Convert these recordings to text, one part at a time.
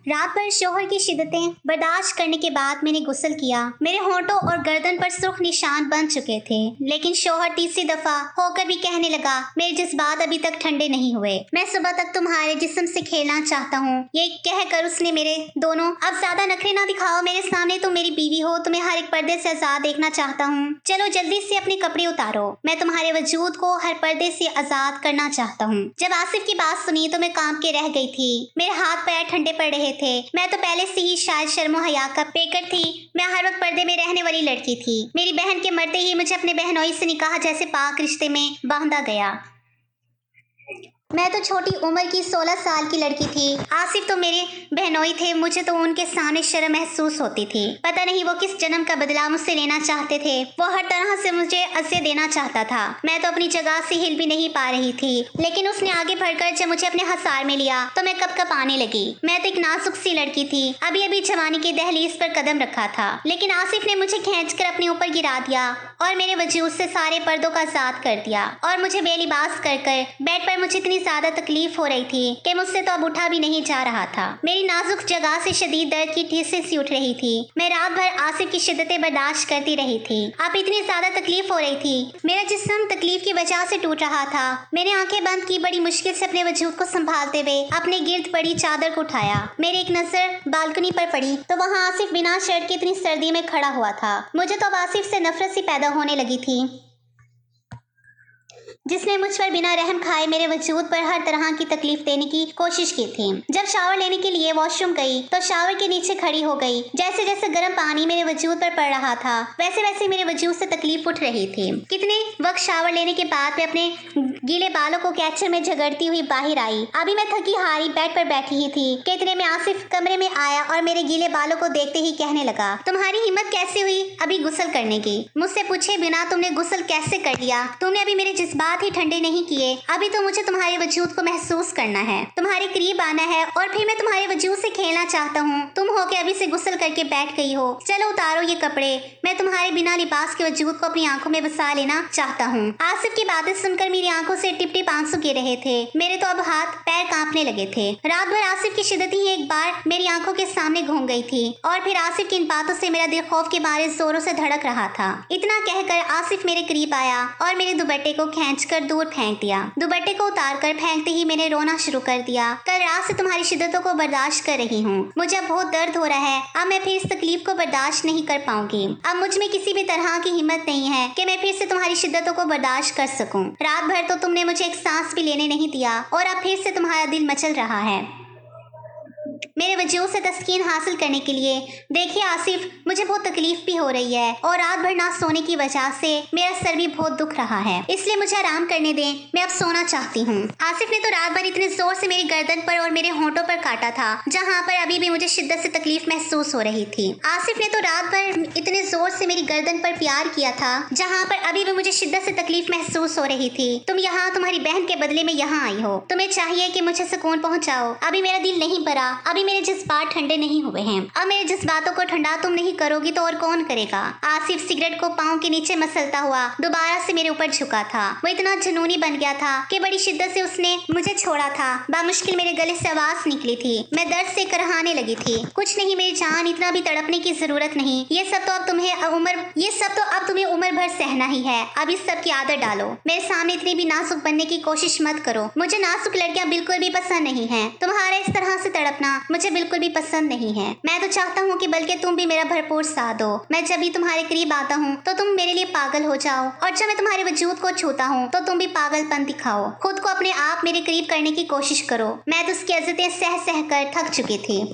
रात भर शोहर की शिद्दतें बर्दाश्त करने के बाद मैंने गुस्ल किया। मेरे होंठों और गर्दन पर सुर्ख निशान बन चुके थे, लेकिन शोहर तीसरी दफा होकर भी कहने लगा, मेरे जज्बात अभी तक ठंडे नहीं हुए। मैं सुबह तक तुम्हारे जिस्म से खेलना चाहता हूँ। ये कहकर उसने मेरे दोनों, अब ज्यादा नखरे ना दिखाओ मेरे सामने, तुम मेरी बीवी हो, तुम्हें हर एक पर्दे से आजाद देखना चाहता हूँ। चलो जल्दी से अपने कपड़े उतारो, मैं तुम्हारे वजूद को हर पर्दे से आजाद करना चाहता हूँ। जब आसिफ की बात सुनी तो मैं कांप के रह गई थी। मेरे हाथ पैर ठंडे पड़ रहे थे। मैं तो पहले से ही शायद शर्मो हया का पेकर थी। मैं हर वक्त पर्दे में रहने वाली लड़की थी। मेरी बहन के मरते ही मुझे अपने बहनोई से निकाह जैसे पाक रिश्ते में बांधा गया। मैं तो छोटी उम्र की 16 साल की लड़की थी। आसिफ तो मेरे बहनोई थे। मुझे तो उनके सामने शर्म महसूस होती थी। पता नहीं वो किस जन्म का बदला मुझसे लेना चाहते थे। वो हर तरह से मुझे अज़ियत देना चाहता था। मैं तो अपनी जगह से हिल भी नहीं पा रही थी, लेकिन उसने आगे बढ़कर जब मुझे अपने हसार में लिया तो मैं कप आने लगी। मैं तो एक नाजुक सी लड़की थी, अभी अभी जवानी की दहलीज पर कदम रखा था, लेकिन आसिफ ने मुझे खींचकर अपने ऊपर गिरा दिया और मेरे वजूद से सारे पर्दों का आजाद कर दिया और मुझे बेलिबास कर बेड पर मुझे इतनी ज्यादा तकलीफ हो रही थी कि मुझसे तो अब उठा भी नहीं जा रहा था। मेरी नाजुक जगह से शदीद दर्द की ठेसें सी उठ रही थी। मैं रात भर आसिफ की शिद्दतें बर्दाश्त करती रही थी। अब इतनी ज्यादा तकलीफ हो रही थी, मेरा जिस्म तकलीफ की वजह से टूट रहा था। मैंने आंखें बंद की, बड़ी मुश्किल से अपने वजूद को संभालते हुए अपने गिर्द पड़ी चादर को उठाया। मेरी एक नजर बालकनी पर पड़ी तो वहाँ आसिफ बिना शर्ट के इतनी सर्दी में खड़ा हुआ था। मुझे तो अब आसिफ से नफरत सी पैदा होने लगी थी, जिसने मुझ पर बिना रहम खाए मेरे वजूद पर हर तरह की तकलीफ देने की कोशिश की थी। जब शावर लेने के लिए वॉशरूम गई तो शावर के नीचे खड़ी हो गई। जैसे जैसे गर्म पानी मेरे वजूद पर पड़ रहा था, वैसे वैसे मेरे वजूद से तकलीफ उठ रही थी। कितने वक्त शावर लेने के बाद मैं अपने गीले बालों को कैचर में झगड़ती हुई बाहर आई। अभी मैं थकी हारी बेड पर बैठी ही थी कि इतने में आसिफ कमरे में आया और मेरे गीले बालों को देखते ही कहने लगा, तुम्हारी हिम्मत कैसे हुई अभी गुस्ल करने की? मुझसे पूछे बिना तुमने गुस्ल कैसे कर लिया? तुमने अभी मेरे जज्बात ही ठंडे नहीं किए। अभी तो मुझे तुम्हारे वजूद को महसूस करना है, तुम्हारे करीब आना है और फिर मैं तुम्हारे वजूद से खेलना चाहता हूँ। तुम हो के अभी से गुस्ल करके बैठ गई हो। चलो उतारो ये कपड़े, मैं तुम्हारे बिना लिबास के वजूद को अपनी आंखों में बसा लेना चाहता हूँ। आसिफ की बातें सुनकर मेरी आंखों से टिप टिप आंसू गिर रहे थे। मेरे तो अब हाथ पैर कांपने लगे थे। रात भर आसिफ की शिद्दत ही एक बार मेरी आंखों के सामने घूम गई थी और फिर आसिफ की इन बातों से मेरा दिल खौफ के मारे जोरों से धड़क रहा था। इतना कहकर आसिफ मेरे करीब आया और मेरे दुपट्टे को खींचकर दूर फेंक दिया। दुपट्टे को उतारकर फेंकते ही मैंने रोना शुरू कर दिया। कल रात से तुम्हारी शिद्दतों को बर्दाश्त कर रही हूँ। मुझे अब बहुत दर्द हो रहा है। अब मैं फिर इस तकलीफ को बर्दाश्त नहीं कर पाऊंगी। अब मुझ में किसी भी तरह की हिम्मत नहीं है कि मैं फिर से तुम्हारी शिद्दतों को बर्दाश्त कर सकूं। रात भर तो तुमने मुझे एक सांस भी लेने नहीं दिया और अब फिर से तुम्हारा दिल मचल रहा है मेरे वजूद से तस्कीन हासिल करने के लिए। देखिए आसिफ, मुझे बहुत तकलीफ भी हो रही है और रात भर ना सोने की वजह से मेरा सर भी बहुत दुख रहा है, इसलिए मुझे आराम करने दें, मैं अब सोना चाहती हूँ। आसिफ ने तो रात भर इतने जोर से मेरी गर्दन पर और मेरे होंठों पर काटा था जहाँ पर अभी भी मुझे शिद्दत से तकलीफ महसूस हो रही थी। आसिफ ने तो रात भर इतने जोर से मेरी गर्दन पर प्यार किया था जहाँ पर अभी भी मुझे शिद्दत से तकलीफ महसूस हो रही थी। तुम यहाँ तुम्हारी बहन के बदले में यहाँ आई हो। तुम्हें चाहिए कि मुझे सुकून पहुँचाओ। अभी मेरा दिल नहीं भरा, अभी मेरे जज्बात ठंडे नहीं हुए हैं। अब मेरे जज्बातों को ठंडा तुम नहीं करोगी तो और कौन करेगा? आसिफ सिगरेट को पाँव के नीचे मसलता हुआ दोबारा से मेरे ऊपर झुका था। वो इतना जुनूनी बन गया था कि बड़ी शिद्दत से उसने मुझे छोड़ा था। बामुश्किल मेरे गले से आवाज निकली थी। मैं दर्द से करहाने लगी थी। कुछ नहीं मेरी जान, इतना भी तड़पने की जरूरत नहीं। ये सब तो अब तुम्हें उम्र भर सहना ही है। अब इस सब की आदत डालो। मेरे सामने इतनी भी नाजुक बनने की कोशिश मत करो। मुझे नाजुक लड़कियां बिल्कुल भी पसंद नहीं है। तुम्हारा इस तरह से तड़पना मुझे बिल्कुल भी पसंद नहीं है। मैं तो चाहता हूँ कि बल्कि तुम भी मेरा भरपूर साथ दो। मैं जब भी तुम्हारे करीब आता हूँ तो तुम मेरे लिए पागल हो जाओ और जब मैं तुम्हारे वजूद को छूता हूँ तो तुम भी पागलपन दिखाओ। खुद को अपने आप मेरे करीब करने की कोशिश करो। मैं तो उसकी अज़ियतें सह सह कर थक चुकी थी।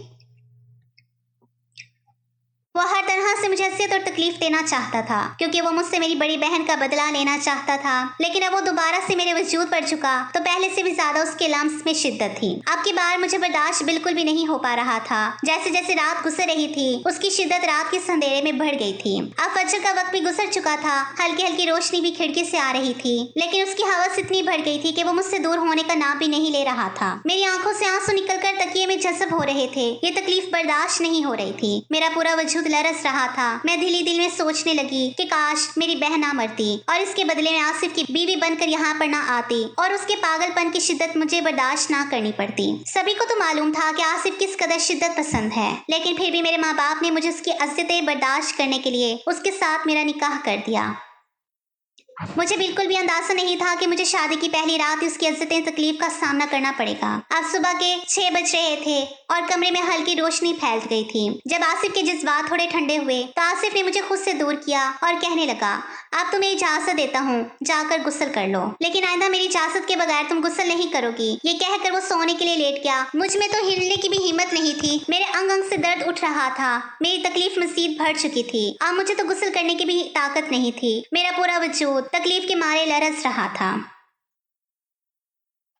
वो हर तरह से मुझे अज़ियत और तकलीफ देना चाहता था क्योंकि वो मुझसे मेरी बड़ी बहन का बदला लेना चाहता था। लेकिन अब वो दोबारा से मेरे वजूद पर झुका तो पहले से भी ज्यादा उसके लम्स में शिद्दत थी। अब की बार मुझे बर्दाश्त बिल्कुल भी नहीं हो पा रहा था। जैसे जैसे रात गुजर रही थी उसकी शिद्दत रात के अंधेरे में बढ़ गई थी। अब फजर का वक्त भी गुजर चुका था। हल्की हल्की रोशनी भी खिड़की से आ रही थी, लेकिन उसकी हवस इतनी बढ़ गई थी कि वो मुझसे दूर होने का नाम भी नहीं ले रहा था। मेरी आंखों से आंसू निकलकर तकिए में जज़ब हो रहे थे। ये तकलीफ बर्दाश्त नहीं हो रही थी। मेरा पूरा वजूद वजूद लरस रहा था। मैं दिल ही दिल में सोचने लगी कि काश मेरी बहन ना मरती और इसके बदले में आसिफ की बीवी बनकर यहाँ पर ना आती और उसके पागलपन की शिद्दत मुझे बर्दाश्त ना करनी पड़ती। सभी को तो मालूम था कि आसिफ किस कदर शिद्दत पसंद है, लेकिन फिर भी मेरे माँ बाप ने मुझे उसकी अज़ियतें बर्दाश्त करने के लिए उसके साथ मेरा निकाह कर दिया। मुझे बिल्कुल भी अंदाजा नहीं था कि मुझे शादी की पहली रात उसकी इज्जतें तकलीफ का सामना करना पड़ेगा। अब सुबह के 6 बज रहे थे और कमरे में हल्की रोशनी फैल गई थी। जब आसिफ के जज्बात थोड़े ठंडे हुए तो आसिफ ने मुझे खुद से दूर किया और कहने लगा, अब तुम्हें इजाजत देता हूँ, जाकर गुस्ल कर लो, लेकिन आइंदा मेरी इजाजत के बगैर तुम गुस्ल नहीं करोगी। ये कहकर वो सोने के लिए लेट गया। मुझ में तो हिलने की भी हिम्मत नहीं थी। मेरे अंग अंग से दर्द उठ रहा था। मेरी तकलीफ मजीद बढ़ चुकी थी। अब मुझे तो गुस्ल करने की भी ताकत नहीं थी। मेरा पूरा वजूद तकलीफ के मारे लरस रहा था।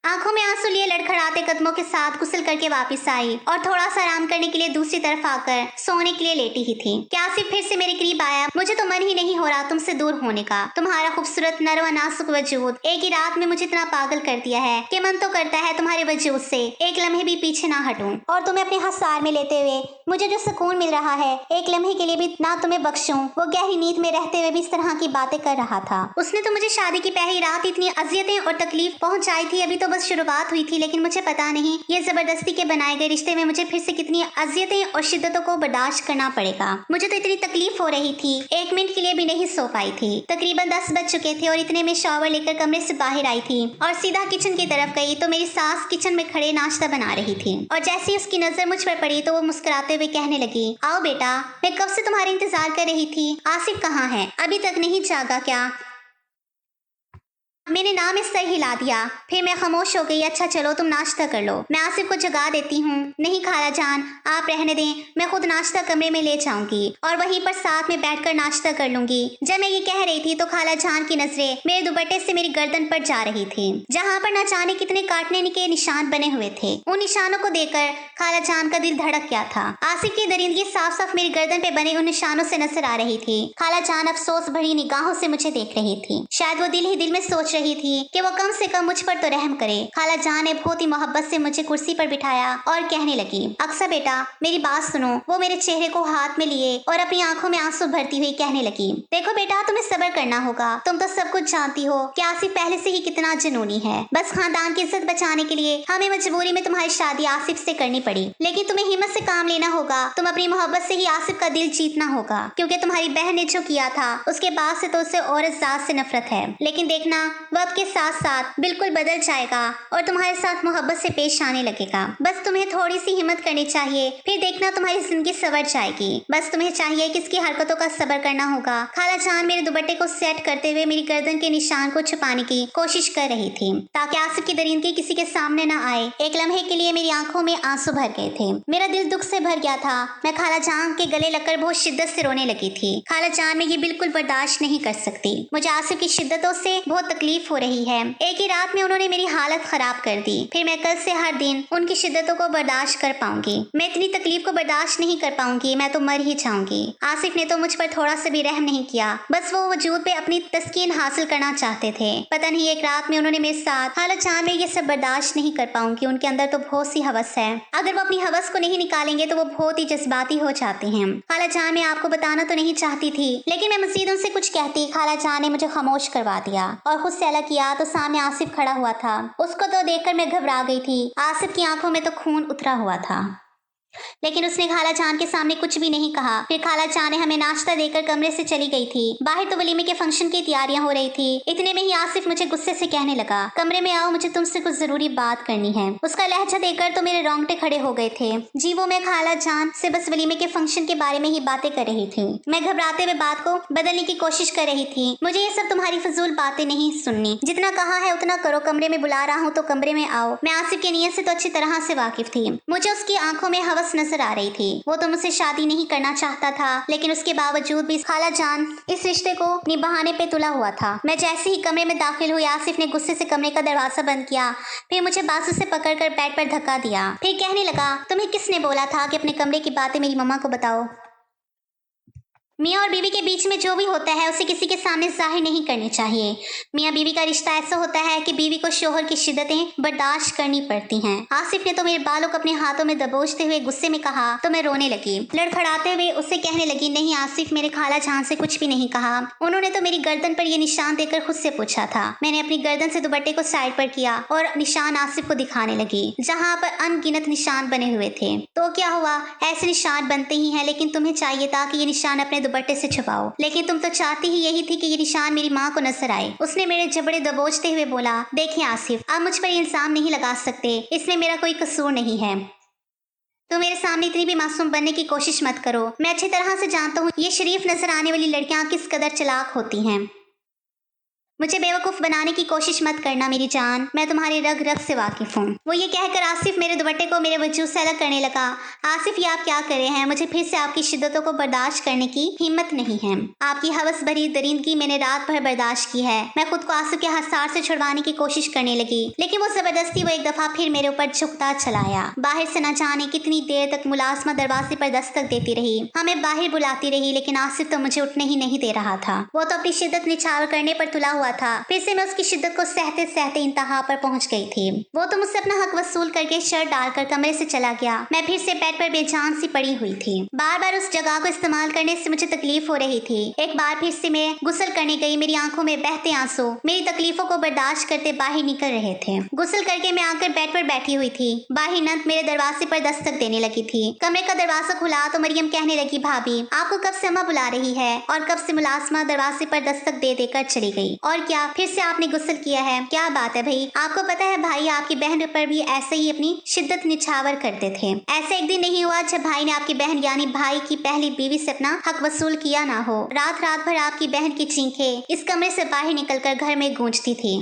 आंखों में आंसू लिए लड़खड़ाते कदमों के साथ गुस्ल करके वापस आई और थोड़ा सा आराम करने के लिए दूसरी तरफ आकर सोने के लिए लेटी ही थी कि आसिफ फिर से मेरे करीब आया। मुझे तो मन ही नहीं हो रहा तुमसे दूर होने का। तुम्हारा खूबसूरत नरम नाजुक वजूद एक ही रात में मुझे इतना पागल कर दिया है कि मन तो करता है तुम्हारे वजूद से एक लम्हे भी पीछे ना हटूं और तुम्हें अपने हसार में लेते हुए मुझे जो सुकून मिल रहा है एक लम्हे के लिए भी ना तुम्हें बख्शूं। वो गहरी नींद में रहते हुए भी इस तरह की बातें कर रहा था। उसने तो मुझे शादी की पहली रात इतनी अजियतें और तकलीफ पहुंचाई थी। अभी तो बस शुरुआत हुई थी, लेकिन मुझे पता नहीं ये जबरदस्ती के बनाए गए रिश्ते में मुझे फिर से कितनी अजियतें और शिद्दतों को बर्दाश्त करना पड़ेगा। मुझे तो इतनी तकलीफ हो रही थी, एक मिनट के लिए भी नहीं सो पाई थी। तकरीबन 10 बज चुके थे और इतने में शॉवर लेकर कमरे से बाहर आई थी और सीधा किचन की तरफ गई तो मेरी सास किचन में खड़े नाश्ता बना रही थी और जैसे ही उसकी नजर मुझ पर पड़ी तो वो मुस्कुराते हुए कहने लगी, आओ बेटा, मैं कब से तुम्हारा इंतजार कर रही थी। आसिफ कहाँ है? अभी तक नहीं जागा क्या? मैंने नाम इस सर हिला दिया। फिर मैं खामोश हो गई। अच्छा चलो तुम नाश्ता कर लो, मैं आसिफ को जगा देती हूँ। नहीं खाला जान, आप रहने दें, मैं खुद नाश्ता कमरे में ले जाऊंगी और वहीं पर साथ में बैठकर नाश्ता कर लूंगी। जब मैं ये कह रही थी तो खाला जान की नजरें मेरे दुपट्टे से मेरी गर्दन पर जा रही थी, जहाँ पर न जाने कितने काटने के निशान बने हुए थे। उन निशानों को देखकर खाला जान का दिल धड़क गया था। आसिफ की दरिंदगी साफ साफ मेरी गर्दन पे बने उन निशानों से नजर आ रही थी। खाला जान अफसोस भरी निगाहों से मुझे देख रही थी। शायद वो दिल ही दिल में सोच रही थी कि वो कम से कम मुझ पर तो रहम करे। खाला जान ने बहुत ही मोहब्बत से मुझे कुर्सी पर बिठाया और कहने लगी, अक्सर बेटा मेरी बात सुनो। वो मेरे चेहरे को हाथ में लिए और अपनी आंखों में आंसू भरती हुई कहने लगी, देखो बेटा, तुम्हें सब्र करना होगा। तुम तो सब कुछ जानती हो कि आसिफ पहले से ही कितना जुनूनी है। बस खानदान की इज्जत बचाने के लिए हमें मजबूरी में तुम्हारी शादी आसिफ से करनी पड़ी, लेकिन तुम्हें हिम्मत से काम लेना होगा। तुम अपनी मोहब्बत से ही आसिफ का दिल जीतना होगा, क्योंकि तुम्हारी बहन ने जो किया था उसके बाद से तो उसे औरत जात से नफरत है। लेकिन देखना वक्त के साथ साथ बिल्कुल बदल जाएगा और तुम्हारे साथ मोहब्बत से पेश आने लगेगा। बस तुम्हें थोड़ी सी हिम्मत करनी चाहिए, फिर देखना तुम्हारी जिंदगी संवर जाएगी। बस तुम्हें चाहिए कि इसकी हरकतों का सब्र करना होगा। खाला जान मेरे दुपट्टे को सेट करते हुए मेरी गर्दन के निशान को छुपाने की कोशिश कर रही थी ताकि आसिफ की दरिंदगी किसी के सामने न आए। एक लम्हे के लिए मेरी आंखों में आंसू भर गए थे। मेरा दिल दुख से भर गया था। मैं खाला जान के गले लगकर बहुत शिद्दत से रोने लगी थी। खाला जान मैं ये बिल्कुल बर्दाश्त नहीं कर सकती। मुझे आसिफ की शिद्दतों से बहुत तकलीफ हो रही है। एक ही रात में उन्होंने मेरी हालत खराब कर दी। फिर मैं कल से हर दिन उनकी शिद्दतों को बर्दाश्त कर पाऊंगी। मैं इतनी तकलीफ को बर्दाश्त नहीं कर पाऊंगी। मैं तो मर ही जाऊंगी। आसिफ ने तो मुझ पर थोड़ा सा भी रहम नहीं किया। बस वो वजूद पे अपनी तस्कीन हासिल करना चाहते थे। पता नहीं एक रात में उन्होंने मेरे साथ हालत जान में ये सब बर्दाश्त नहीं कर पाऊंगी। उनके अंदर तो बहुत सी हवस है। अगर वो अपनी हवस को नहीं निकालेंगे तो वो बहुत ही जज्बाती हो जाते हैं। खाला जान मैं आपको बताना तो नहीं चाहती थी, लेकिन मैं मजीद उनसे कुछ कहती खाला जान ने मुझे खामोश करवा दिया और खुद से अलग किया तो सामने आसिफ खड़ा हुआ था। उसको तो देखकर मैं घबरा गई थी। आसिफ की आंखों में तो खून उतरा हुआ था, लेकिन उसने खाला जान के सामने कुछ भी नहीं कहा। फिर खाला जान ने हमें नाश्ता देकर कमरे से चली गई थी। बाहर तो वलीमे के फंक्शन की तैयारियां हो रही थी। इतने में ही आसिफ मुझे गुस्से से कहने लगा, कमरे में आओ, मुझे तुमसे कुछ जरूरी बात करनी है। उसका लहजा देखकर तो मेरे रोंगटे खड़े हो गए थे। जी वो मैं खाला जान से बस वलीमे के फंक्शन के बारे में ही बातें कर रही थी। मैं घबराते हुए बात को बदलने की कोशिश कर रही थी। मुझे ये सब तुम्हारी फजूल बातें नहीं सुननी। जितना कहा है उतना करो। कमरे में बुला रहा हूँ तो कमरे में आओ। मैं आसिफ की नीयत से तो अच्छी तरह से वाकिफ थी। मुझे उसकी आंखों में हवस नजर आ रही थी। वो तो मुझसे शादी नहीं करना चाहता था, लेकिन उसके बावजूद भी खाला जान इस रिश्ते को निभाने पे तुला हुआ था। मैं जैसे ही कमरे में दाखिल हुई आसिफ ने गुस्से से कमरे का दरवाजा बंद किया। फिर मुझे बाजू से पकड़कर बेड पर धक्का दिया। फिर कहने लगा, तुम्हें किसने बोला था कि अपने कमरे की बातें मेरी मम्मा को बताओ? मियाँ और बीवी के बीच में जो भी होता है उसे किसी के सामने जाहिर नहीं करनी चाहिए। मियाँ बीवी का रिश्ता ऐसा होता है कि बीवी को शोहर की शिद्दतें बर्दाश्त करनी पड़ती हैं। आसिफ ने तो मेरे बालों को अपने हाथों में दबोचते हुए गुस्से में कहा तो मैं रोने लगी। लड़खड़ाते हुए उससे कहने लगी, नहीं आसिफ, मेरे खाला जान से कुछ भी नहीं कहा। उन्होंने तो मेरी गर्दन पर ये निशान देकर खुद से पूछा था। मैंने अपनी गर्दन से दुपट्टे को साइड पर किया और निशान आसिफ को दिखाने लगी, जहाँ पर अनगिनत निशान बने हुए थे। तो क्या हुआ, ऐसे निशान बनते ही हैं, लेकिन तुम्हें चाहिए था कि ये निशान अपने दुपट्टे से छुपाओ, लेकिन तुम तो चाहती ही यही थी कि ये निशान मेरी माँ को नजर आए। उसने मेरे जबड़े दबोचते हुए बोला, देखिए आसिफ, आप मुझ पर इल्जाम नहीं लगा सकते, इसमें मेरा कोई कसूर नहीं है। तो मेरे सामने इतनी भी मासूम बनने की कोशिश मत करो। मैं अच्छी तरह से जानता हूँ ये शरीफ नजर आने वाली लड़कियां किस कदर चालाक होती हैं। मुझे बेवकूफ बनाने की कोशिश मत करना मेरी जान, मैं तुम्हारे रग रग से वाकिफ हूँ। वो ये कहकर आसिफ मेरे दुपट्टे को मेरे वजूद से अलग करने लगा। आसिफ, ये आप क्या कर रहे हैं? मुझे फिर से आपकी शिद्दतों को बर्दाश्त करने की हिम्मत नहीं है। आपकी हवस भरी दरिंदगी मैंने रात भर बर्दाश्त की है। मैं खुद को आसिफ के हसार से छुड़वाने की कोशिश करने लगी, लेकिन वो जबरदस्ती वो एक दफा फिर मेरे ऊपर झुकता चलाया। बाहर से न जाने कितनी देर तक मुलाजमा दरवाजे पर दस्तक देती रही, हमें बाहर बुलाती रही, लेकिन आसिफ तो मुझे उठने ही नहीं दे रहा था। वो तो अपनी शिद्दत निछावर करने पर तुला हुआ था। फिर से मैं उसकी शिद्दत को सहते सहते इंतहा पर पहुंच गई थी। वो तो मुझसे अपना हक वसूल करके शर्ट डालकर कमरे से चला गया। मैं फिर से बेड पर बेजान सी पड़ी हुई थी। बार बार उस जगह को इस्तेमाल करने से मुझे तकलीफ हो रही थी। एक बार फिर से मैं गुस्ल करने गई। मेरी आंखों में बहते आंसू मेरी तकलीफों को बर्दाश्त करते बाहर निकल रहे थे। गुस्ल करके मैं आकर बेड पर बैठी हुई थी। बाहर नंद मेरे दरवाजे पर दस्तक देने लगी थी। कमरे का दरवाजा खुला तो मरियम कहने लगी, भाभी आपको कब से अम्मा बुला रही है? और कब से मुलाजमा दरवाजे पर दस्तक दे देकर चली गई। और क्या फिर से आपने गुस्ल किया है? क्या बात है भाई? आपको पता है भाई आपकी बहन पर भी ऐसे ही अपनी शिद्दत निछावर करते थे। ऐसे एक दिन नहीं हुआ जब भाई ने आपकी बहन यानी भाई की पहली बीवी से अपना हक वसूल किया ना हो। रात रात भर आपकी बहन की चीखें इस कमरे से बाहर निकलकर घर में गूंजती थी।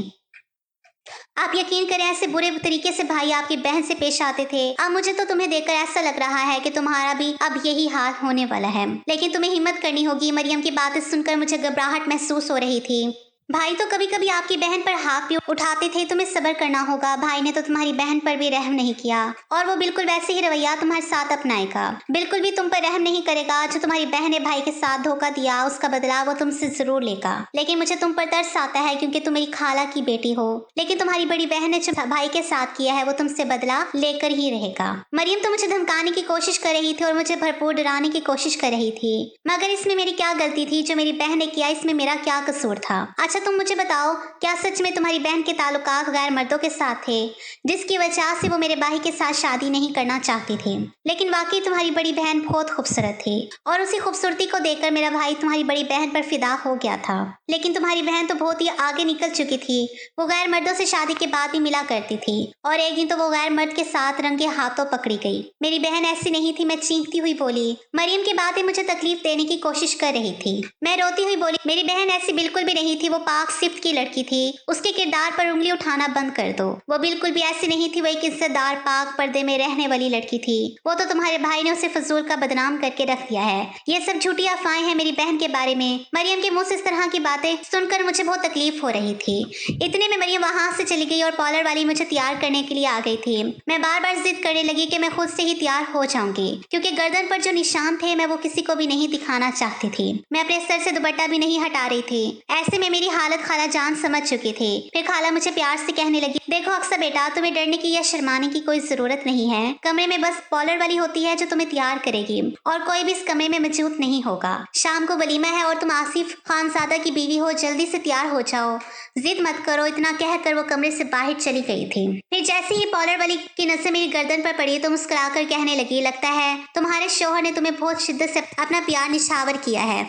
आप यकीन करें, ऐसे बुरे तरीके से भाई आपकी बहन से पेश आते थे। अब मुझे तो तुम्हें देखकर ऐसा लग रहा है कि तुम्हारा भी अब यही हाल होने वाला है। लेकिन तुम्हें हिम्मत करनी होगी। मरियम की बातें सुनकर मुझे घबराहट महसूस हो रही थी। भाई तो कभी कभी आपकी बहन पर हाथ भी उठाते थे, तुम्हें सब्र करना होगा। भाई ने तो तुम्हारी बहन पर भी रहम नहीं किया और वो बिल्कुल वैसे ही रवैया तुम्हारे साथ अपनाएगा। बिल्कुल भी तुम पर रहम नहीं करेगा। जो तुम्हारी बहन ने भाई के साथ धोखा दिया उसका बदला वो तुमसे जरूर लेगा। लेकिन मुझे तुम पर तरस आता है क्योंकि तुम मेरी खाला की बेटी हो। लेकिन तुम्हारी बड़ी बहन ने जो भाई के साथ किया है वो तुमसे बदला लेकर ही रहेगा। मरियम तो मुझे धमकाने की कोशिश कर रही थी और मुझे भरपूर डराने की कोशिश कर रही थी, मगर इसमें मेरी क्या गलती थी? जो मेरी बहन ने किया इसमें मेरा क्या कसूर था? अच्छा तुम मुझे बताओ, क्या सच में तुम्हारी बहन के ताल्लुकात गैर मर्दों के साथ थे जिसकी वजह से वो मेरे भाई के साथ शादी नहीं करना चाहती थी? लेकिन वाकई तुम्हारी बड़ी बहन बहुत खूबसूरत थी और उसी खूबसूरती को देखकर मेरा भाई तुम्हारी बड़ी बहन पर फिदा हो गया था। लेकिन तुम्हारी बहन तो बहुत ही आगे निकल चुकी थी। वो गैर मर्दों से शादी के बाद भी मिला करती थी और एक दिन तो वो गैर मर्द के साथ रंगे हाथों पकड़ी गई। मेरी बहन ऐसी नहीं थी। मैं चीखती हुई बोली। मरियम की बातें मुझे तकलीफ देने की कोशिश कर रही थी। मैं रोती हुई बोली, मेरी बहन ऐसी बिल्कुल भी नहीं थी। वो पाक सिफ्त की लड़की थी। उसके किरदार पर उंगली उठाना बंद कर दो। वो बिल्कुल भी ऐसी नहीं थी। वो एक इज्जतदार पाक पर्दे में रहने वाली लड़की थी। वो तो तुम्हारे भाई ने उसे फजूल का बदनाम करके रख दिया है। ये सब झूठी अफवाहें हैं मेरी बहन के बारे में। मरियम के मुंह से इस तरह की बातें सुनकर मुझे बहुत तकलीफ हो रही थी। इतने में मरियम वहां से चली गई और पार्लर वाली मुझे तैयार करने के लिए आ गई थी। मैं बार बार जिद करने लगी कि मैं खुद से ही तैयार हो जाऊंगी, क्योंकि गर्दन पर जो निशान थे मैं वो किसी को भी नहीं दिखाना चाहती थी। मैं अपने सर से दुपट्टा भी नहीं हटा रही थी। ऐसे में मेरी हालत खाला जान समझ चुकी थी। फिर खाला मुझे प्यार से कहने लगी, देखो अक्सर बेटा, तुम्हें डरने की या शर्माने की कोई जरूरत नहीं है। कमरे में बस पार्लर वाली होती है जो तुम्हें तैयार करेगी और कोई भी इस कमरे में मौजूद नहीं होगा। शाम को वलीमा है और तुम आसिफ खानजादा की बीवी हो, जल्दी से तैयार हो जाओ, जिद मत करो। इतना कहकर वो कमरे से बाहर चली गई थी। फिर जैसे ही पार्लर वाली की नजर मेरी गर्दन पर पड़ी तो मुस्कुराकर कहने लगी, लगता है तुम्हारे शौहर ने तुम्हें बहुत शिद्दत से अपना प्यार निछावर किया है।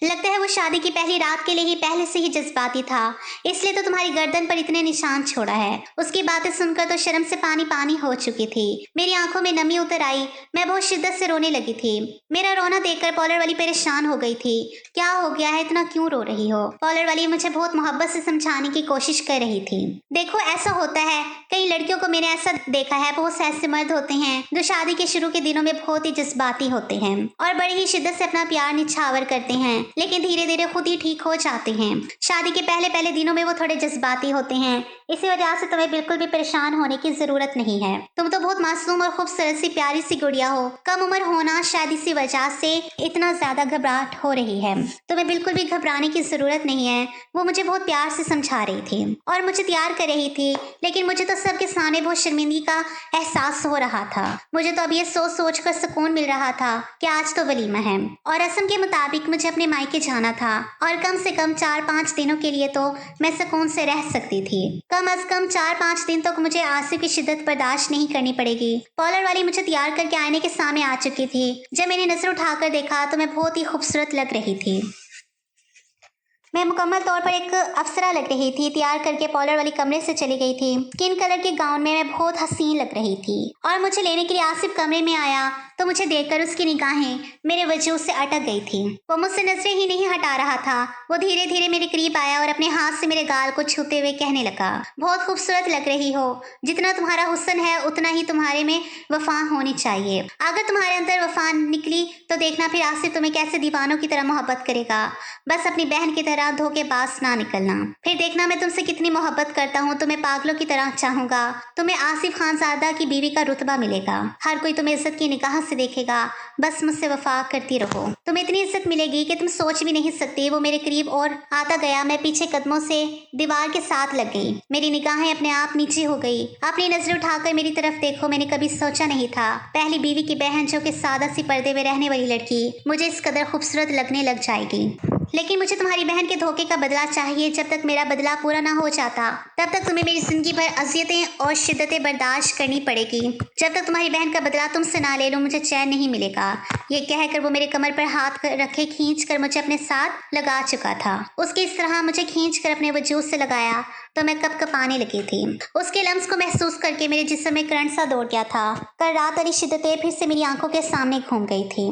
लगता है वो शादी की पहली रात के लिए ही पहले से ही जज्बाती था, इसलिए तो तुम्हारी गर्दन पर इतने निशान छोड़ा है। उसकी बातें सुनकर तो शर्म से पानी पानी हो चुकी थी। मेरी आंखों में नमी उतर आई। मैं बहुत शिद्दत से रोने लगी थी। मेरा रोना देखकर पार्लर वाली परेशान हो गई थी। क्या हो गया है, इतना क्यों रो रही हो? पार्लर वाली मुझे बहुत मोहब्बत से समझाने की कोशिश कर रही थी। देखो ऐसा होता है, कई लड़कियों को मैंने ऐसा देखा है, बहुत से ऐसे मर्द होते हैं जो शादी के शुरू के दिनों में बहुत ही जज्बाती होते हैं और बड़ी ही शिद्दत से अपना प्यार निछावर करते हैं। लेकिन धीरे धीरे खुद ही ठीक हो जाते हैं। शादी के पहले पहले दिनों में वो थोड़े जज्बाती होते हैं, इसी वजह से तुम्हें बिल्कुल भी परेशान होने की जरूरत नहीं है। तुम तो बहुत मासूम और खूबसूरत सी प्यारी सी गुड़िया हो। कम उम्र होना शायद इसी वजह से इतना ज्यादा घबराहट हो रही है। तुम्हें बिल्कुल भी घबराने की जरूरत नहीं है। वो मुझे बहुत प्यार से समझा रही थी और मुझे तैयार कर रही थी, लेकिन मुझे तो सबके सामने बहुत शर्मिंदगी का एहसास हो रहा था। मुझे तो अब ये सोच सोच कर सुकून मिल रहा था कि आज तो वलीमा है और रस्म के मुताबिक मुझे अपने मायके जाना था और कम से कम 4-5 दिनों के लिए तो मैं सुकून से रह सकती थी। कम अज कम 4-5 दिन तक मुझे आसिफ की शिद्दत बर्दाश्त नहीं करनी पड़ेगी। पार्लर वाली मुझे तैयार करके आईने के सामने आ चुकी थी। जब मैंने नजर उठाकर देखा तो मैं बहुत ही खूबसूरत लग रही थी। मैं मुकम्मल तौर पर एक अप्सरा लग रही थी। तैयार करके पार्लर वाली कमरे से चली गई थी। स्किन कलर के गाउन में मैं बहुत हसीन लग रही थी और मुझे लेने के लिए आसिफ कमरे में आया तो मुझे देखकर उसकी निगाहें मेरे वजूद से अटक गई थी। वो मुझसे नजरें ही नहीं हटा रहा था। वो धीरे धीरे मेरे करीब आया और अपने हाथ से मेरे गाल को छूते हुए कहने लगा, बहुत खूबसूरत लग रही हो। जितना तुम्हारा हुस्न है उतना ही तुम्हारे में वफा होनी चाहिए। अगर तुम्हारे अंदर वफा निकली तो देखना फिर आसिफ तुम्हें कैसे दीवानों की तरह मोहब्बत करेगा। बस अपनी बहन की तरह धोखेबाज ना निकलना। फिर देखना मैं तुमसे कितनी मोहब्बत करता हूँ। तुम्हें पागलों की तरह चाहूंगा। तुम्हें आसिफ खानजादा की बीवी का रुतबा मिलेगा। हर कोई तुम्हें इज्जत की निगाह से देखेगा। बस मुझसे वफा करती रहो। तुम्हें इतनी इज्जत मिलेगी कि तुम सोच भी नहीं सकती। वो मेरे करीब और आता गया। मैं पीछे कदमों से दीवार के साथ लग गई। मेरी निगाहें अपने आप नीचे हो गई। अपनी नजर उठाकर मेरी तरफ देखो। मैंने कभी सोचा नहीं था पहली बीवी की बहन जो कि सादा सी पर्दे में रहने वाली लड़की मुझे इस कदर खूबसूरत लगने लग जाएगी। लेकिन मुझे तुम्हारी बहन के धोखे का बदला चाहिए। जब तक मेरा बदला पूरा ना हो जाता तब तक तुम्हें मेरी जिंदगी भर अजियतें और शिद्दतें बर्दाश्त करनी पड़ेगी। जब तक तुम्हारी बहन का बदला तुमसे ना ले लूं मुझे चैन नहीं मिलेगा। ये कहकर वो मेरे कमर पर हाथ रखे खींच कर मुझे अपने साथ लगा चुका था। उसके इस तरह मुझे खींच कर अपने वजूद से लगाया तो मैं कपकपाने लगी थी। उसके लम्स को महसूस करके मेरे जिस्म में करंट सा दौड़ गया था। कल रात वाली शिद्दतें फिर से मेरी आंखों के सामने घूम गई थी।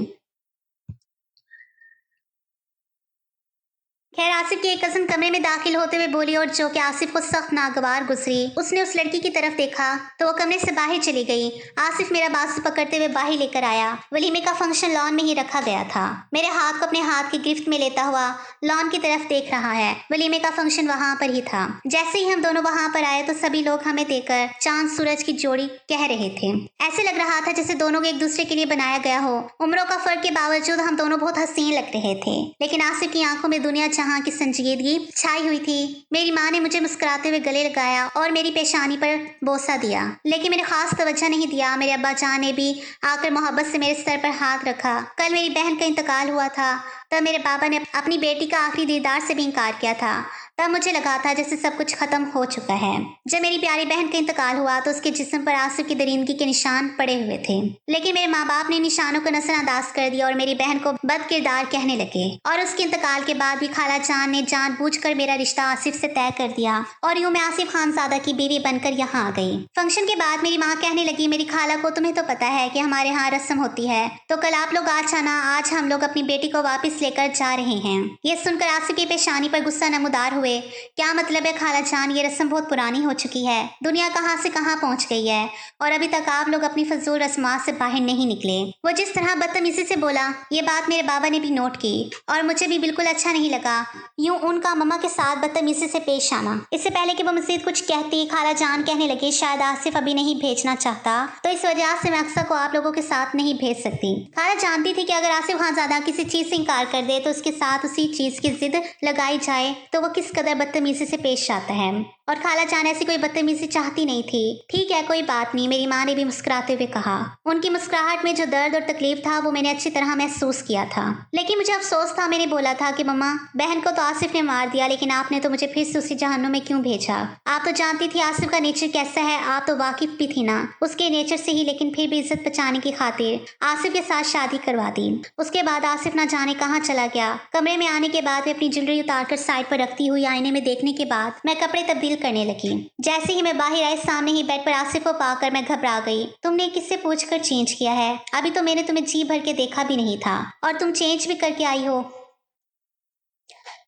खैर आसिफ की एक कज़न कमरे में दाखिल होते हुए बोली और जो कि आसिफ को सख्त नागवार गुजरी। उसने उस लड़की की तरफ देखा तो वो कमरे से बाहर चली गई। आसिफ मेरा बाजू पकड़ते हुए बाहर लेकर आया। वलीमे का फंक्शन लॉन में ही रखा गया था। मेरे हाथ को अपने हाथ की गिरफ्त में लेता हुआ लॉन की तरफ देख रहा है। वलीमे का फंक्शन वहां पर ही था। जैसे ही हम दोनों वहां पर आए तो सभी लोग हमें देखकर चांद सूरज की जोड़ी कह रहे थे। ऐसे लग रहा था जैसे दोनों को एक दूसरे के लिए बनाया गया हो। उम्रों का फर्क के बावजूद हम दोनों बहुत हसीन लग रहे थे। लेकिन आसिफ की आंखों में दुनिया जहां की संजीदगी छाई हुई थी। मेरी माँ ने मुझे मुस्कुराते हुए गले लगाया और मेरी पेशानी पर बोसा दिया, लेकिन मैंने खास तवज्जो नहीं दिया। मेरे अब्बा जान ने भी आकर मोहब्बत से मेरे सर पर हाथ रखा। कल मेरी बहन का इंतकाल हुआ था तब मेरे पापा ने अपनी बेटी का आखिरी दीदार से भी इनकार किया था। तब मुझे लगा था जैसे सब कुछ खत्म हो चुका है। जब मेरी प्यारी बहन का इंतकाल हुआ तो उसके जिस्म पर आंसू की दरिंदगी के निशान पड़े हुए थे, लेकिन मेरे माँ बाप ने निशानों को नजरअंदाज कर दिया और मेरी बहन को बद किरदार कहने लगे। और उसके इंतकाल के बाद भी खाला जान ने जानबूझकर मेरा रिश्ता आसिफ से तय कर दिया और यूं मैं आसिफ खानजादा की बीवी बनकर यहाँ आ गई। फंक्शन के बाद मेरी माँ कहने लगी, मेरी खाला को तुम्हें तो पता है कि हमारे यहाँ रस्म होती है, तो कल आप लोग आज आना। आज हम लोग अपनी बेटी को वापस लेकर जा रहे हैं। ये सुनकर आसिफ की पेशानी पर गुस्सा नमूदार हुए। क्या मतलब है खाला जान, ये रस्म बहुत पुरानी हो चुकी है। दुनिया कहाँ से कहाँ पहुँच गई है और अभी तक आप लोग अपनी फजूल रस्मात से बाहर नहीं निकले। वो जिस तरह बदतमीजी से बोला ये बात मेरे बाबा ने भी नोट की और मुझे भी बिल्कुल अच्छा नहीं लगा यूं उनका मम्मा के साथ बदतमीजी से पेश आना। इससे पहले कि वो मजीद कुछ कहती खाला जान कहने लगी, शायद आसिफ अभी नहीं भेजना चाहता तो इस वजह से मैं अक्सर को आप लोगों के साथ नहीं भेज सकती। खाला जानती थी कि अगर आसिफ खानजादा किसी चीज से इंकार कर दे तो उसके साथ उसी चीज की जिद लगाई जाए तो वो किस कदर बदतमीजी से पेश आता है। और खाला जान ऐसी कोई बदतमीजी चाहती नहीं थी। ठीक है कोई बात नहीं, मेरी माँ ने भी मुस्कुराते हुए कहा। उनकी मुस्कुराहट में जो दर्द और तकलीफ था वो मैंने अच्छी तरह महसूस किया था, लेकिन मुझे अफसोस था। मैंने बोला था कि मम्मा बहन को तो आसिफ ने मार दिया, लेकिन आपने तो मुझे फिर से उसी जहन्नुम में क्यों भेजा। आप तो जानती थी आसिफ का नेचर कैसा है, आप तो वाकिफ भी थी ना उसके नेचर से ही, लेकिन फिर भी इज्जत बचाने की खातिर आसिफ के साथ शादी करवा दी। उसके बाद आसिफ ना जाने कहाँ चला गया। कमरे में आने के बाद अपनी ज्वेलरी उतारकर साइड पर रखती हुई आईने में देखने के बाद मैं कपड़े तब्दील करने लगी। जैसे ही मैं बाहर आई सामने ही बेड पर आसिफ को पाकर मैं घबरा गई। तुमने किससे पूछकर चेंज किया है? अभी तो मैंने तुम्हें जी भर के देखा भी नहीं था और तुम चेंज भी करके आई हो।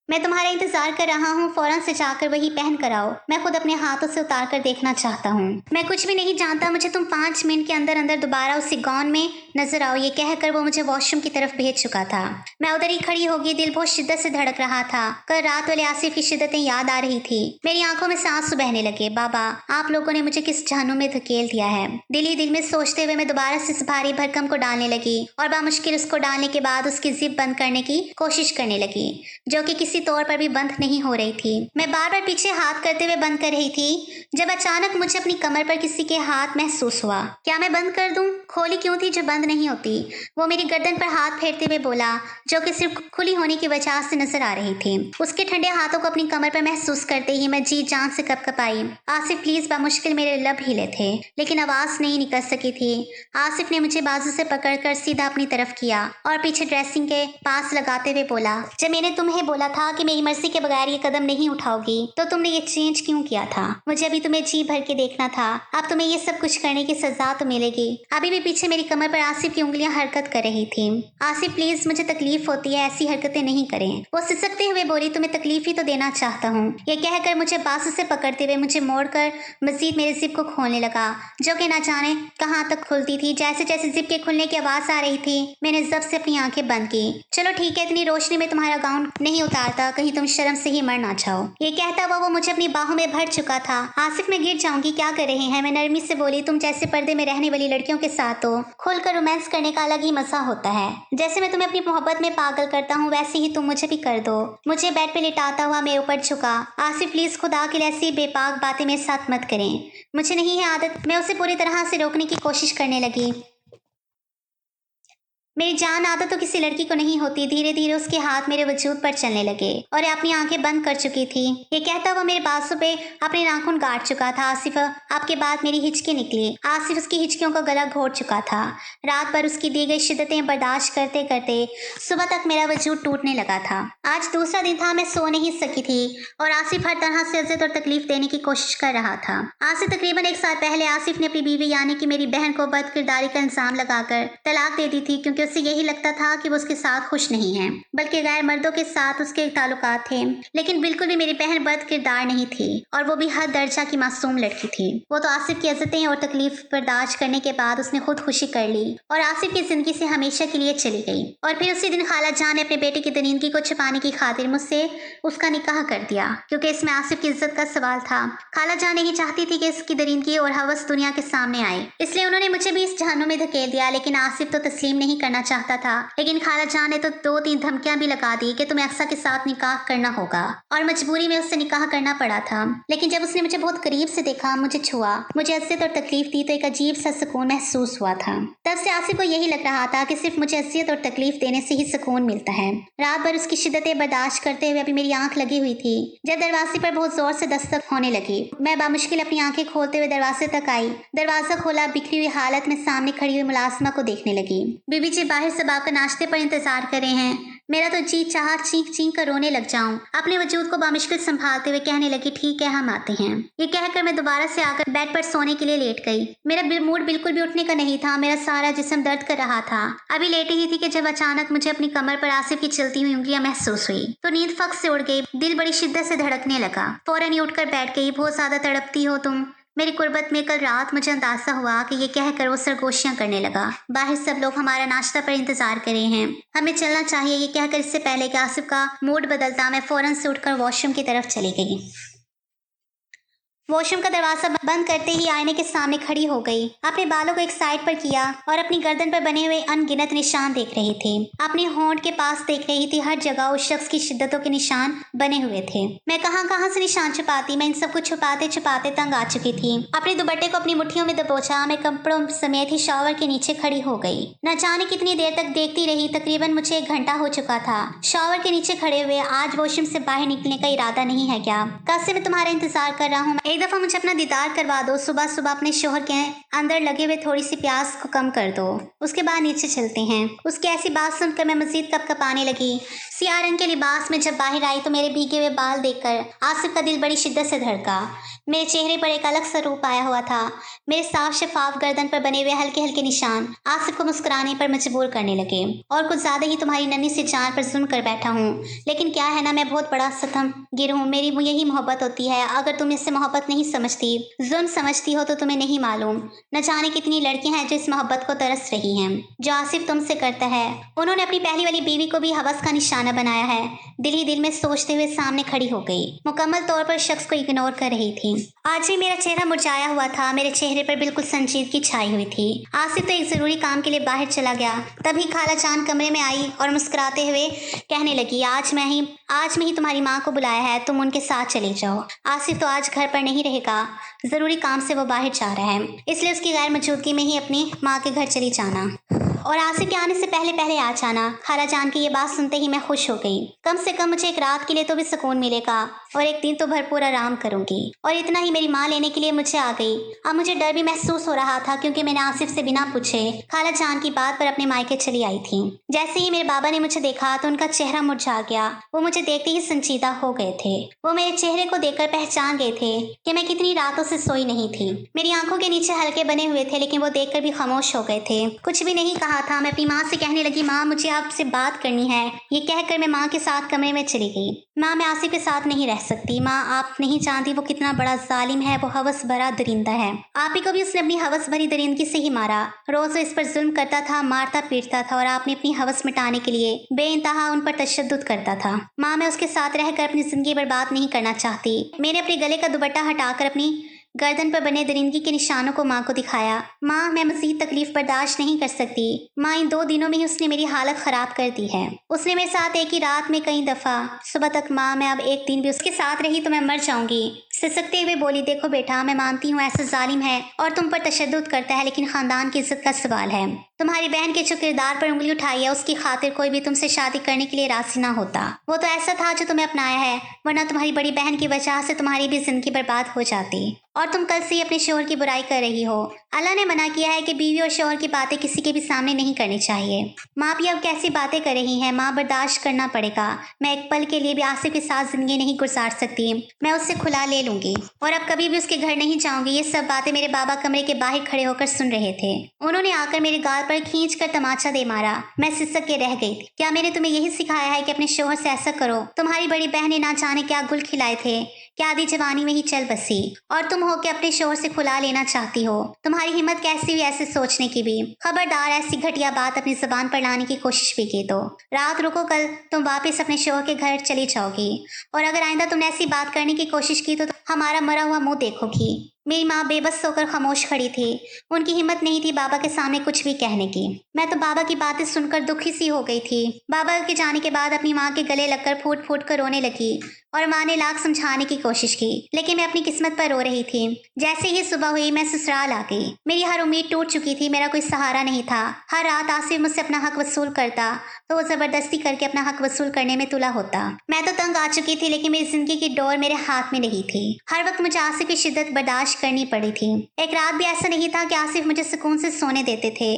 मैं तुम्हारा इंतजार कर रहा हूँ, फौरन से जाकर वही पहन कर आओ। मैं खुद अपने हाथों से उतार कर देखना चाहता हूँ। मैं कुछ भी नहीं जानता, मुझे तुम 5 मिनट के अंदर अंदर दोबारा उसी गाउन में नजर आओ। ये कहकर वो मुझे वॉशरूम की तरफ भेज चुका था। मैं उधर ही खड़ी हो गई, दिल बहुत शिद्दत से धड़क रहा था। कल रात वाले आसिफ की शिद्दतें याद आ रही थी। मेरी आंखों में से आंसू बहने लगे। बाबा, आप लोगों ने मुझे किस जहन्नुम में धकेल दिया है। दिल ही दिल में सोचते हुए मैं दोबारा से इस भारी भरकम को डालने लगी और बामुश्किल उसको डालने के बाद उसकी जिप बंद करने की कोशिश करने लगी, जो कि किसी तौर पर भी बंद नहीं हो रही थी। मैं बार बार पीछे हाथ करते हुए बंद कर रही थी जब अचानक मुझे अपनी कमर पर किसी के हाथ महसूस हुआ। क्या मैं बंद कर दूं? खोली क्यों थी जो बंद नहीं होती? वो मेरी गर्दन पर हाथ फेरते हुए बोला, जो कि सिर्फ खुली होने की वजह से नजर आ रही थी। उसके ठंडे हाथों को अपनी कमर पर महसूस करते ही मैं जी जान से कपकपाई। आसिफ प्लीज, बामुश्किल मेरे लब हिले थे लेकिन आवाज नहीं निकल सकी थी। आसिफ ने मुझे बाजू से पकड़कर सीधा अपनी तरफ किया और पीछे ड्रेसिंग के पास लगाते हुए बोला, जब मैंने तुम्हें बोला था कि मेरी मर्जी के बगैर ये कदम नहीं उठाओगी तो तुमने ये चेंज क्यों किया था? मुझे अभी तुम्हें जी भर के देखना था। अब तुम्हें ये सब कुछ करने की सजा तो मिलेगी। अभी भी पीछे मेरी कमर पर आसिफ की उंगलियां हरकत कर रही थी। आसिफ प्लीज, मुझे तकलीफ होती है, ऐसी हरकतें नहीं करें। वो सिसकते हुए बोली, तुम्हें तकलीफ ही तो देना चाहता हूँ। ये कहकर मुझे बाजू से पकड़ते हुए मुझे मोड़कर मजीद मेरे जिप को खोलने लगा, जो कि ना जाने कहाँ तक खुलती थी। जैसे जैसे जिप के खुलने की आवाज आ रही थी मैंने जब से अपनी आंखें बंद की। चलो ठीक है, इतनी रोशनी में तुम्हारा गाउन नहीं उतारता, कहीं तुम शर्म से ही मर ना जाओ। ये कहता हुआ वो मुझे अपनी बाहों में भर चुका था। आसिफ, मैं गिर जाऊंगी, क्या कर रहे हैं? मैं नरमी से बोली, तुम जैसे पर्दे में रहने वाली लड़कियों के साथ हो। खुलकर रोमांस करने का अलग ही मजा होता है। जैसे मैं तुम्हें अपनी मोहब्बत में पागल करता हूँ वैसे ही तुम मुझे भी कर दो। मुझे बेड पे लिटाता हुआ मेरे ऊपर झुका। आसिफ प्लीज, खुदा के लिए ऐसी बेपाक बातें मेरे साथ मत करें, मुझे नहीं है आदत। मैं उसे पूरी तरह से रोकने की कोशिश करने लगी। मेरी जान आदत तो किसी लड़की को नहीं होती। धीरे धीरे उसके हाथ मेरे वजूद पर चलने लगे और अपनी आंखें बंद कर चुकी थी। ये कहता हुआ मेरे बाजू पे अपने नाखून गाड़ चुका था। आसिफ, आपके बाद मेरी हिचकी निकली। आसिफ उसकी हिचकियों का गला घोट चुका था। रात भर उसकी दी गई शिद्दतें बर्दाश्त करते करते सुबह तक मेरा वजूद टूटने लगा था। आज दूसरा दिन था, मैं सो नहीं सकी थी और आसिफ हर तरह से इज्जत और तकलीफ देने की कोशिश कर रहा था। आज से तकरीबन 1 साल पहले आसिफ ने अपनी बीवी यानी कि मेरी बहन को बदकिरदारी का इल्जाम लगाकर तलाक दे दी थी, क्योंकि उसे यही लगता था कि वो उसके साथ खुश नहीं है बल्कि गैर मर्दों के साथ उसके ताल्लुकात थे। लेकिन बिल्कुल भी मेरी बहन बद किरदार नहीं थी और वो भी हर दर्जा की मासूम लड़की थी। वो तो आसिफ की इज्जतें और तकलीफ बर्दाश्त करने के बाद उसने खुद खुशी कर ली और आसिफ की जिंदगी से हमेशा के लिए चली गई। और फिर उसी दिन खाला जान ने अपने बेटे की दरीदगी को छुपाने की खातिर मुझसे उसका निकाह कर दिया, क्योंकि इसमें आसिफ की इज्जत का सवाल था। खाला जान नहीं चाहती थी कि इसकी दरीदगी और हवस दुनिया के सामने आए, इसलिए उन्होंने मुझे भी इस जहन्नुम में धकेल दिया। लेकिन आसिफ तो तस्लीम नहीं करना चाहता था। लेकिन खाला जान ने तो 2-3 धमकियां भी लगा दी कि तुम्हें अक्सा के साथ निकाह करना होगा, और मजबूरी में उससे निकाह करना पड़ा था। लेकिन जब उसने मुझे बहुत करीब से देखा, मुझे छुआ, मुझे अज़ियत और तकलीफ दी तो एक अजीब सा सुकून महसूस हुआ था। तब से आसिफ को यही लग रहा था कि सिर्फ मुझे अज़ियत और तकलीफ देने से ही सुकून मिलता है। रात भर उसकी शिद्दतें बर्दाश्त करते हुए अभी मेरी आंख लगी हुई थी जब दरवाजे पर बहुत जोर से दस्तक होने लगी। मैं बामुश्किल अपनी आंखें खोलते हुए दरवाजे तक आई। दरवाजा खोला, बिखरी हुई हालत में सामने खड़ी हुई मुलाजिमा को देखने लगी। बीबी जी बाहर से आपका नाश्ते पर इंतजार कर रहे हैं। मेरा तो जी चाह चीख चीख कर रोने लग जाऊं। अपने वजूद को बामुश्किल संभालते हुए कहने लगी, ठीक है हम आते हैं। ये कहकर मैं दोबारा से आकर बेड पर सोने के लिए लेट गई। मेरा मूड बिल्कुल भी उठने का नहीं था। मेरा सारा जिस्म दर्द कर रहा था। अभी लेटी ही थी कि जब अचानक मुझे अपनी कमर पर आसिफ की चलती हुई उंगलियां महसूस हुई तो नींद फक से उड़ गई। दिल बड़ी शिद्दत से धड़कने लगा। फौरन ही उठकर बैठ गई। बहुत ज्यादा तड़पती हो तुम मेरी कुर्बत में। कल रात मुझे अंदाजा हुआ कि ये कहकर वो सरगोशियां करने लगा। बाहर सब लोग हमारा नाश्ता पर इंतजार कर रहे हैं, हमें चलना चाहिए। ये कहकर इससे पहले कि आसिफ का मूड बदलता, मैं फौरन से उठकर वॉशरूम की तरफ चली गई। वॉशरूम का दरवाजा बंद करते ही आईने के सामने खड़ी हो गई। अपने बालों को एक साइड पर किया और अपनी गर्दन पर बने हुए अनगिनत निशान देख रही थी। अपने होंठ के पास देख रही थी। हर जगह उस शख्स की शिद्दतों के निशान बने हुए थे। मैं कहां से निशान छुपाती। मैं इन सब कुछ छुपाते छुपाते तंग आ चुकी थी। अपने दुपट्टे को अपनी मुट्ठियों में दबोचा मैं कपड़ों समेत ही शावर के नीचे खड़ी हो गई। न जाने कितनी देर तक देखती रही। तकरीबन मुझे 1 घंटा हो चुका था शावर के नीचे खड़े हुए। आज वॉशरूम से बाहर निकलने का इरादा नहीं है क्या? कब से मैं तुम्हारा इंतजार कर रहा हूँ। एक दफा मुझे अपना दीदार करवा दो। सुबह सुबह अपने शोहर के अंदर लगे हुए थोड़ी सी प्यास को कम कर दो, उसके बाद नीचे चलते हैं। उसकी ऐसी बात सुनकर मैं मजीद कपकपाने लगी। सियाह रंग के लिबास में जब बाहर आई तो मेरे भीगे हुए बाल देखकर आसिफ का दिल बड़ी शिद्दत से धड़का। मेरे चेहरे पर एक अलग सा रूप आया हुआ था। मेरे साफ शफाफ गर्दन पर बने हुए हल्के हल्के निशान आसिफ को मुस्कुराने पर मजबूर करने लगे। और कुछ ज्यादा ही तुम्हारी नन्ही सी जान पर जुल्म कर बैठा हूँ, लेकिन क्या है ना, मैं बहुत बड़ा सतम गिर हूँ। मेरी यही मोहब्बत होती है। अगर तुम इससे मोहब्बत नहीं समझती, जुल्म समझती हो तो तुम्हें नहीं मालूम न जाने कितनी लड़कियां हैं जो इस मोहब्बत को तरस रही हैं जो आसिफ तुमसे करता है। उन्होंने अपनी पहली वाली बीवी को भी हवस का निशाना बनाया है। दिल ही दिल में सोचते हुए सामने खड़ी हो गई, मुकम्मल तौर पर शख्स को इग्नोर कर रही थी। आज भी मेरा चेहरा मुरझाया हुआ था। मेरे चेहरे पर बिल्कुल संजीदगी छाई हुई थी। आसिफ तो एक जरूरी काम के लिए बाहर चला गया। तभी खाला जान कमरे में आई और मुस्कुराते हुए कहने लगी, आज मैं ही तुम्हारी माँ को बुलाया है, तुम उनके साथ चले जाओ। आसिफ तो आज घर पर नहीं रहेगा, जरूरी काम से वो बाहर जा रहा है, इसलिए उसकी गैर मौजूदगी में ही अपनी माँ के घर चली जाना और आसिफ के आने से पहले पहले आ जाना। खाला जान की ये बात सुनते ही मैं खुश हो गई। कम से कम मुझे एक रात के लिए तो भी सुकून मिलेगा और एक दिन तो भरपूर आराम करूंगी। और इतना ही, मेरी माँ लेने के लिए मुझे आ गई। अब मुझे डर भी महसूस हो रहा था क्योंकि मैंने आसिफ से बिना पूछे खाला जान की बात पर अपने मायके चली आई थी। जैसे ही मेरे बाबा ने मुझे देखा तो उनका चेहरा मुरझा गया। वो मुझे देखते ही संजीदा हो गए थे। वो मेरे चेहरे को देखकर पहचान गए थे कि मैं कितनी रातों से सोई नहीं थी। मेरी आंखों के नीचे हल्के बने हुए थे, लेकिन वो देखकर भी खामोश हो गए थे। कुछ भी नहीं कहा था। मैं अपनी माँ से कहने लगी, माँ मुझे आपसे बात करनी है। ये कहकर मैं माँ के साथ कमरे में चली गई। माँ, मैं आसिफ के साथ नहीं रह सकती। माँ, आप नहीं जानती वो कितना बड़ा जालिम है। वो हवस भरा दरिंदा है। आप ही को भी उसने अपनी हवस भरी दरिंदगी से ही मारा। रोज वो इस पर जुल्म करता था, मारता पीटता था और आपने अपनी हवस मिटाने के लिए बेइंतहा उन पर तशद्दुद करता था। माँ, मैं उसके साथ रहकर अपनी जिंदगी बर्बाद नहीं करना चाहती। मैंने अपने गले का दुपट्टा हटाकर अपनी गर्दन पर बने दरिंदगी के निशानों को माँ को दिखाया। माँ, मैं मजीद तकलीफ बर्दाश्त नहीं कर सकती। माँ, इन 2 दिनों में ही उसने मेरी हालत खराब कर दी है। उसने मेरे साथ एक ही रात में कई दफा सुबह तक। माँ, मैं अब एक दिन भी उसके साथ रही तो मैं मर जाऊंगी। सिसकते हुए बोली, देखो बेटा, मैं मानती हूँ ऐसा जालिम है और तुम पर तशद्दुद करता है, लेकिन खानदान की इज्जत का सवाल है। तुम्हारी बहन के जो किरदार पर उंगली उठाई है, उसकी खातिर कोई भी तुमसे शादी करने के लिए राजी ना होता। वो तो ऐसा था जो तुम्हें अपनाया है, वरना तुम्हारी बड़ी बहन की वजह से तुम्हारी भी जिंदगी बर्बाद हो जाती। और तुम कल से ही अपने शोहर की बुराई कर रही हो। अल्लाह ने मना किया है कि बीवी और शोहर की बातें किसी के भी सामने नहीं करनी चाहिए। माँ भी अब कैसी बातें कर रही हैं। माँ, बर्दाश्त करना पड़ेगा। मैं एक पल के लिए भी आसिफ के साथ जिंदगी नहीं गुजार सकती। मैं उससे खुला ले लूंगी और अब कभी भी उसके घर नहीं जाऊंगी। ये सब बातें मेरे बाबा कमरे के बाहर खड़े होकर सुन रहे थे। उन्होंने आकर मेरे गाल पर खींच कर तमाचा दे मारा। मैं सिसक के रह गई। क्या मैंने तुम्हें यही सिखाया है कि अपने शोहर से ऐसा करो? तुम्हारी बड़ी बहन ने ना जाने क्या गुल खिलाए थे, क्या आधी जवानी में ही चल बसी, और तुम हो कि अपने शोहर से खुला लेना चाहती हो। तुम्हारी हिम्मत कैसी हुई ऐसे सोचने की भी? खबरदार, ऐसी घटिया बात अपनी जुबान पर लाने की कोशिश भी की तो रात रुको, कल तुम वापस अपने शोहर के घर चली जाओगी। और अगर आइंदा तुमने ऐसी बात करने की कोशिश की तो हमारा मरा हुआ मुंह देखोगी। मेरी माँ बेबस होकर खामोश खड़ी थी। उनकी हिम्मत नहीं थी बाबा के सामने कुछ भी कहने की। मैं तो बाबा की बातें सुनकर दुखी सी हो गई थी। बाबा के जाने के बाद अपनी माँ के गले लगकर फूट फूट कर रोने लगी और माँ ने लाख समझाने की कोशिश की, लेकिन मैं अपनी किस्मत पर रो रही थी। जैसे ही सुबह हुई मैं ससुराल आ गई। मेरी हर उम्मीद टूट चुकी थी। मेरा कोई सहारा नहीं था। हर रात आसिफ मुझसे अपना हक वसूल करता तो वो जबरदस्ती करके अपना हक वसूल करने में तुला होता। मैं तो तंग आ चुकी थी, लेकिन मेरी जिंदगी की डोर मेरे हाथ में नहीं थी। हर वक्त मुझे आसिफ की शिद्दत बर्दाश्त करनी पड़ी थी। एक रात भी ऐसा नहीं था कि आसिफ मुझे सुकून से सोने देते थे।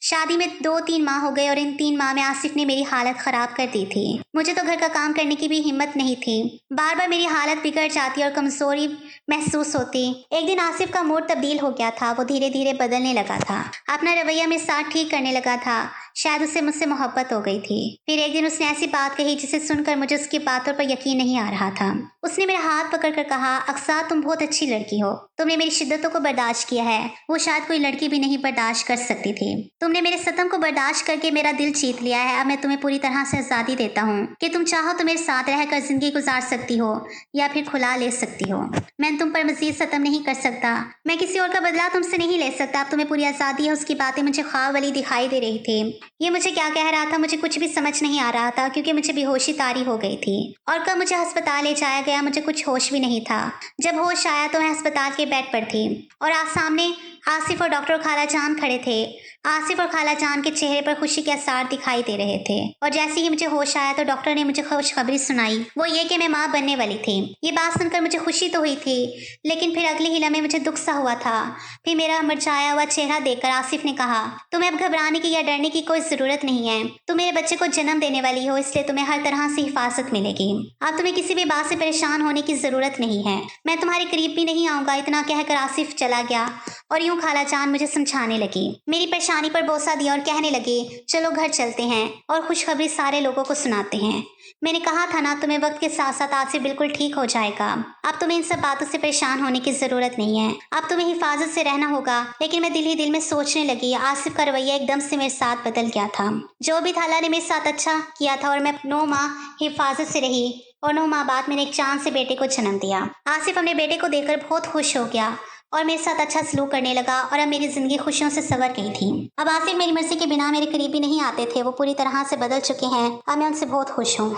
शादी में 2-3 माह हो गए और इन 3 माह में आसिफ ने मेरी हालत खराब कर दी थी। मुझे तो घर का काम करने की भी हिम्मत नहीं थी। बार बार मेरी हालत बिगड़ जाती और कमजोरी महसूस होती। एक दिन आसिफ का मूड तब्दील हो गया था। वो धीरे धीरे बदलने लगा था। अपना रवैया मेरे साथ ठीक करने लगा था। शायद उसे मुझसे मोहब्बत हो गई थी। फिर एक दिन उसने ऐसी बात कही जिसे सुनकर मुझे उसकी बातों पर यकीन नहीं आ रहा था। उसने मेरा हाथ पकड़कर कहा, अक्सा, तुम बहुत अच्छी लड़की हो। तुमने मेरी शिद्दतों को बर्दाश्त किया है, वो शायद कोई लड़की भी नहीं बर्दाश्त कर सकती थी। तुमने मेरे सतम को बर्दाश्त करके मेरा दिल जीत लिया है। अब मैं तुम्हें पूरी तरह से आज़ादी देता हूँ कि तुम चाहो तो मेरे साथ रहकर जिंदगी गुजार सकती हो या फिर खुला ले सकती हो। मैं तुम पर मजीद सतम नहीं कर सकता। मैं किसी और का बदला तुमसे नहीं ले सकता। अब तुम्हें पूरी आज़ादी है। उसकी बातें मुझे ख्वाब वाली दिखाई दे रही थी। ये मुझे क्या कह रहा था मुझे कुछ भी समझ नहीं आ रहा था, क्योंकि मुझे बेहोशी तारी हो गई थी। और कब मुझे अस्पताल ले जाया गया मुझे कुछ होश भी नहीं था। जब होश आया तो मैं अस्पताल के बेड पर थी और आज सामने आसिफ और डॉक्टर खाला जान खड़े थे। आसिफ और खाला जान के चेहरे पर खुशी के आसार दिखाई दे रहे थे और जैसे ही मुझे होश आया तो डॉक्टर ने मुझे खुशखबरी सुनाई, वो ये कि मैं माँ बनने वाली थी। ये बात सुनकर मुझे खुशी तो हुई थी, लेकिन फिर अगले ही लम्हे मुझे दुख सा हुआ था। फिर मेरा मुरझाया हुआ चेहरा देखकर आसिफ ने कहा, तुम्हें अब घबराने की या डरने की कोई ज़रूरत नहीं है। तुम मेरे बच्चे को जन्म देने वाली हो, इसलिए तुम्हें हर तरह से हिफाजत मिलेगी। अब तुम्हें किसी भी बात से परेशान होने की ज़रूरत नहीं है। मैं तुम्हारे करीब भी नहीं आऊँगा। इतना कहकर आसिफ चला गया और यूं खाला जान मुझे समझाने लगी, मेरी परेशानी पर बोसा दिया और कहने लगे, चलो घर चलते हैं और खुशखबरी सारे लोगों को सुनाते हैं। मैंने कहा था ना, तुम्हें वक्त के साथ साथ आसिफ बिल्कुल ठीक हो जाएगा। अब तुम्हें इन सब बातों से परेशान होने की ज़रूरत नहीं है। अब तुम्हें हिफाजत से रहना होगा। लेकिन मैं दिल ही दिल में सोचने लगी, आसिफ का रवैया एकदम से मेरे साथ बदल गया था। जो भी था अल्लाह ने मेरे साथ अच्छा किया था और मैं 9 माह हिफाजत से रही और 9 माह बाद मैंने एक चांद से बेटे को जन्म दिया। आसिफ अपने बेटे को देखकर बहुत खुश हो गया और मेरे साथ अच्छा सलूक करने लगा और अब मेरी ज़िंदगी खुशियों से संवर गई थी। अब आसिफ मेरी मर्जी के बिना मेरे करीब भी नहीं आते थे। वो पूरी तरह से बदल चुके हैं। अब मैं उनसे बहुत खुश हूँ।